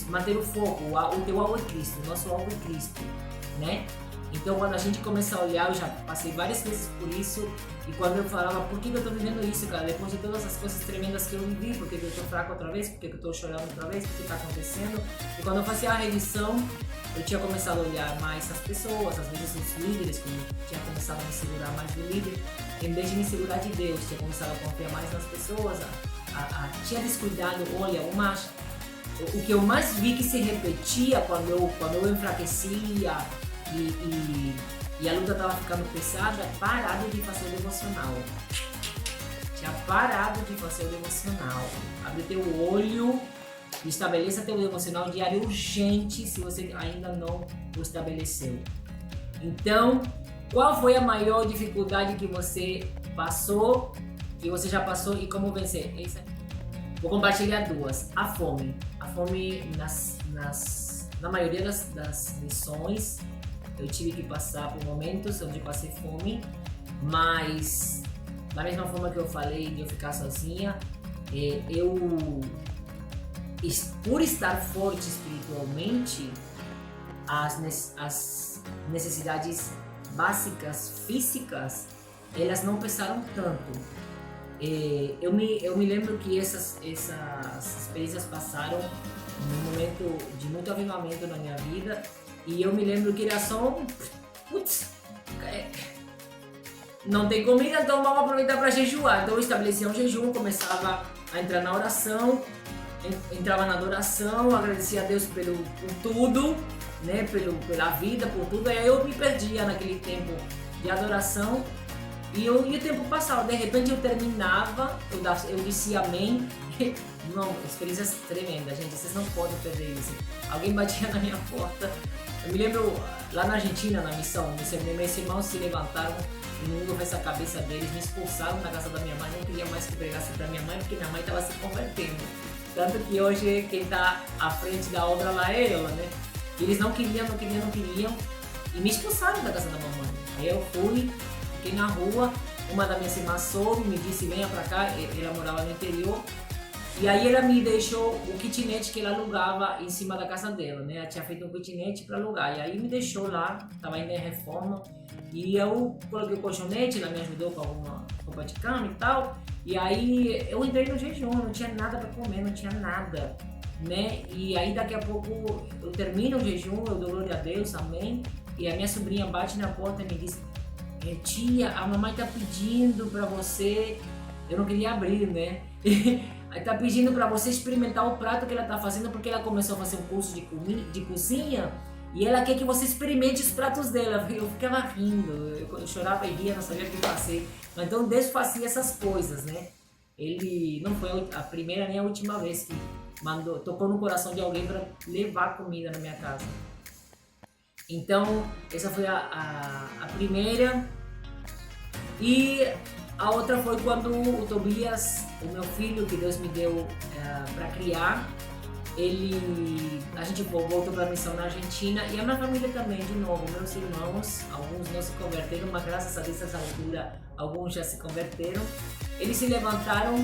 manter o foco. O teu alvo é Cristo, o nosso alvo é Cristo, né? Então, quando a gente começa a olhar, eu já passei várias vezes por isso, e quando eu falava, por que eu estou vivendo isso, cara? Depois de todas as coisas tremendas que eu vivi, porque eu estou fraco outra vez, porque eu estou chorando outra vez, o que está acontecendo? E quando eu fazia a revisão, eu tinha começado a olhar mais as pessoas, às vezes os líderes, como eu tinha começado a me segurar mais do líder, em vez de me segurar de Deus, tinha começado a confiar mais nas pessoas, tinha descuidado, olha, o que eu mais vi que se repetia quando eu enfraquecia, e a luta estava ficando pesada, parado de fazer o devocional. Tinha parado de fazer o devocional. Abre teu olho e estabeleça teu devocional diário urgente se você ainda não o estabeleceu. Então, qual foi a maior dificuldade que você passou, que você já passou e como vencer? Vou compartilhar 2. A fome. A fome na maioria das missões. Eu tive que passar por momentos onde passei fome, mas da mesma forma que eu falei de eu ficar sozinha, por estar forte espiritualmente, as necessidades básicas físicas, elas não pesaram tanto. Eu me lembro que essas experiências passaram num momento de muito avivamento na minha vida. E eu me lembro que era só não tem comida, então vamos aproveitar para jejuar. Então eu estabelecia um jejum, começava a entrar na oração, entrava na adoração, agradecia a Deus por tudo, né? Pela vida, por tudo. Aí eu me perdia naquele tempo de adoração e o tempo passava. De repente eu terminava, eu dizia amém. Não, experiências tremendas, gente, vocês não podem perder isso. Alguém batia na minha porta. Eu me lembro, lá na Argentina, na missão, meus irmãos se levantaram, o inimigo fez a cabeça deles, me expulsaram da casa da minha mãe, não queria mais que pregasse para minha mãe, porque minha mãe estava se convertendo. Tanto que hoje quem está à frente da obra lá é ela, né? Eles não queriam, e me expulsaram da casa da mamãe. Aí eu fui, fiquei na rua, uma das minhas irmãs soube, me disse, venha pra cá, ela morava no interior. E aí ela me deixou o kitnet que ela alugava em cima da casa dela, né? Ela tinha feito um kitnet para alugar. E aí me deixou lá, estava ainda em reforma. E eu coloquei o colchonete, ela me ajudou com alguma roupa de cama e tal. E aí eu entrei no jejum, não tinha nada para comer, não tinha nada. né? E aí daqui a pouco eu termino o jejum, eu dou glória a Deus, amém. E a minha sobrinha bate na porta e me diz: tia, a mamãe tá pedindo pra você. Eu não queria abrir, né? Aí tá pedindo pra você experimentar o prato que ela tá fazendo, porque ela começou a fazer um curso de cozinha e ela quer que você experimente os pratos dela. Eu ficava rindo, eu chorava e ria, não sabia o que fazer. Mas então Deus fazia essas coisas, né? Ele não foi a primeira nem a última vez que tocou no coração de alguém para levar comida na minha casa. Então, essa foi a primeira. E a outra foi quando o Tobias, o meu filho, que Deus me deu para criar, a gente voltou para a missão na Argentina, e a minha família também, de novo, meus irmãos, alguns não se converteram, mas graças a Deus, nessa altura, alguns já se converteram. Eles se levantaram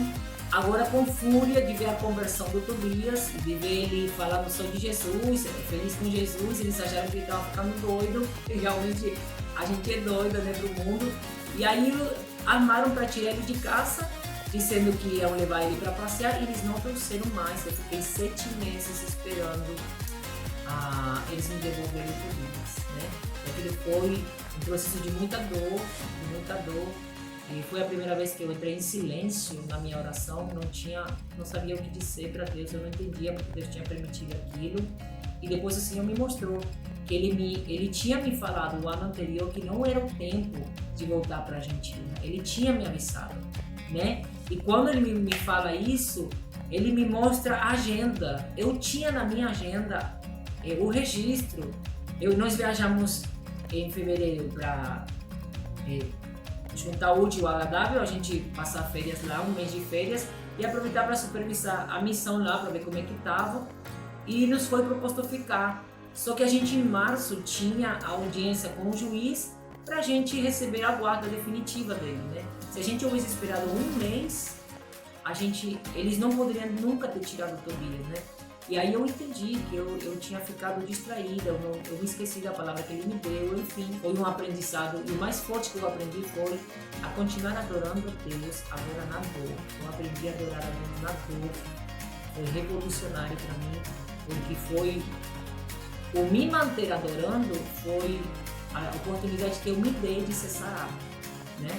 agora com fúria de ver a conversão do Tobias, de ver ele falando só de Jesus, feliz com Jesus. Eles acharam que ele estava ficando doido, e realmente a gente é doida, né, pro mundo. E aí armaram para tirar ele de casa, dizendo que iam levar ele para passear, e eles não trouxeram mais. Eu fiquei 7 meses esperando eles me devolverem o Tobias, né? Aquilo foi um processo de muita dor, E foi a primeira vez que eu entrei em silêncio na minha oração, não sabia o que dizer para Deus, eu não entendia porque Deus tinha permitido aquilo. E depois o Senhor me mostrou que ele tinha me falado o ano anterior que não era o tempo de voltar para a Argentina. Ele tinha me avisado, né? E quando ele me fala isso, ele me mostra a agenda. Eu tinha na minha agenda o registro. Nós viajamos em fevereiro para juntar o útil ao agradável, a gente passar férias lá, um mês de férias, e aproveitar para supervisar a missão lá, para ver como é que estava. E nos foi proposto ficar. Só que a gente em março tinha a audiência com o juiz para a gente receber a guarda definitiva dele, né? Se a gente houvesse esperado um mês, eles não poderiam nunca ter tirado o Tobias, né? E aí eu entendi que eu tinha ficado distraída, eu me esqueci da palavra que ele me deu, enfim, foi um aprendizado. E o mais forte que eu aprendi foi a continuar adorando a Deus, agora na dor. Eu aprendi a adorar a Deus na dor. Foi revolucionário para mim, porque o me manter adorando foi a oportunidade que eu me dei de ser sarado, né?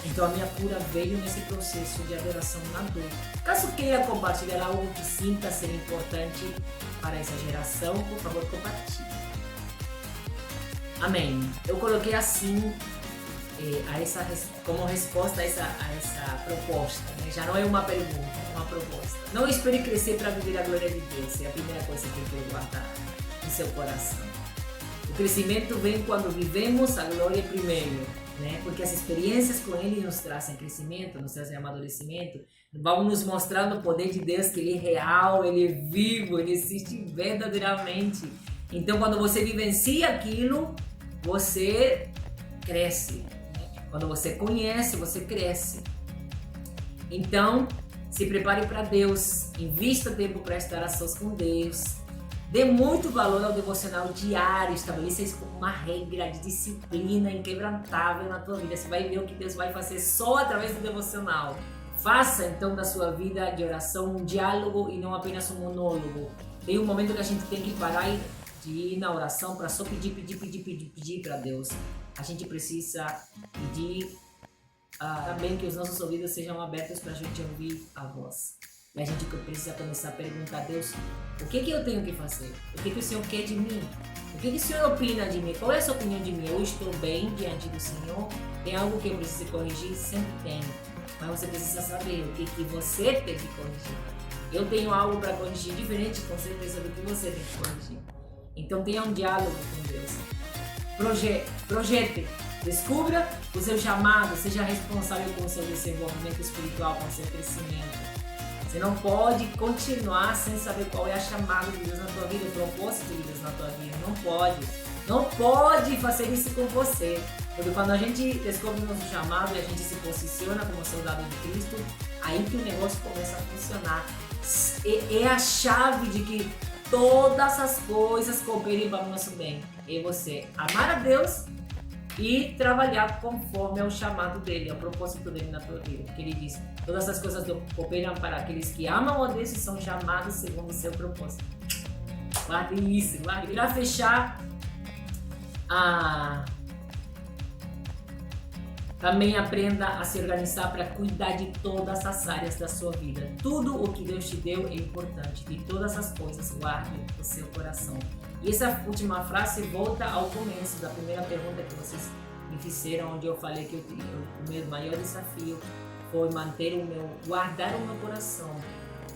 Então a minha cura veio nesse processo de adoração na dor. Caso queira compartilhar algo que sinta ser importante para essa geração, por favor, compartilhe. Amém. Eu coloquei assim, como resposta a essa proposta, né? Já não é uma pergunta, é uma proposta. Não espere crescer para viver a glória de Deus, é a primeira coisa que eu quero guardar em seu coração. O crescimento vem quando vivemos a glória primeiro, né? Porque as experiências com Ele nos trazem crescimento, nos trazem amadurecimento, vão nos mostrando o poder de Deus, que Ele é real, Ele é vivo, Ele existe verdadeiramente. Então, quando você vivencia aquilo, você cresce. Quando você conhece, você cresce. Então, se prepare para Deus, invista tempo para estar a sós com Deus. Dê muito valor ao devocional diário, estabeleça isso como uma regra de disciplina inquebrantável na tua vida. Você vai ver o que Deus vai fazer só através do devocional. Faça então da sua vida de oração um diálogo e não apenas um monólogo. Tem um momento que a gente tem que parar de ir na oração para só pedir para Deus. A gente precisa pedir também que os nossos ouvidos sejam abertos para a gente ouvir a voz. E a gente precisa começar a perguntar a Deus: o que eu tenho que fazer? O que o Senhor quer de mim? O que o Senhor opina de mim? Qual é a sua opinião de mim? Eu estou bem diante do Senhor? Tem algo que eu preciso corrigir? Sempre tem. Mas você precisa saber o que você tem que corrigir. Eu tenho algo para corrigir diferente, com certeza, do que você tem que corrigir. Então tenha um diálogo com Deus. Projete. Descubra o seu chamado. Seja responsável com o seu desenvolvimento espiritual, com o seu crescimento. Você não pode continuar sem saber qual é a chamada de Deus na tua vida, o propósito de Deus na tua vida. Não pode. Não pode fazer isso com você. Porque quando a gente descobre o nosso chamado e a gente se posiciona como soldado de Cristo, aí que o negócio começa a funcionar. É a chave de que todas as coisas cooperem para o nosso bem. É você amar a Deus e trabalhar conforme ao chamado dele, ao propósito dele na tua vida. Porque ele diz, todas as coisas cooperam para aqueles que amam a Deus e são chamados segundo o seu propósito. Guarde isso, guarde. Para fechar, também aprenda a se organizar para cuidar de todas as áreas da sua vida. Tudo o que Deus te deu é importante. De todas as coisas, guarde o seu coração. E essa última frase volta ao começo da primeira pergunta que vocês me fizeram, onde eu falei que o meu maior desafio foi guardar o meu coração,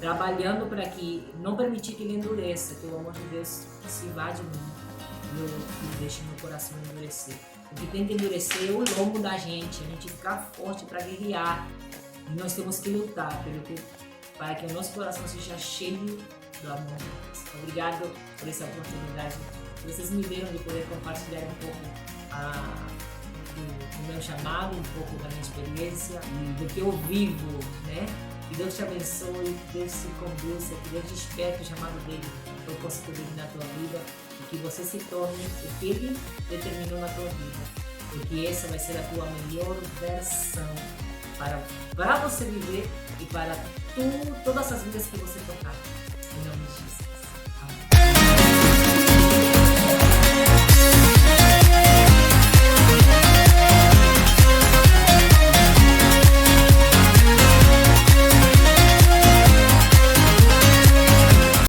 trabalhando para que não permitir que ele endureça, que o amor de Deus se vá de mim e deixe meu coração endurecer. O que tem que endurecer é o lombo da gente, a gente ficar forte para guerrear. E nós temos que lutar para que o nosso coração seja cheio do amor de Deus. Obrigado por essa oportunidade que vocês me deram de poder compartilhar um pouco do meu chamado, um pouco da minha experiência e do que eu vivo, né? Que Deus te abençoe, que Deus te conduza, que Deus desperte o chamado dele, o propósito dele na tua vida e que você se torne o que ele determinou na tua vida. Porque essa vai ser a tua melhor versão para você viver e para todas as vidas que você tocar.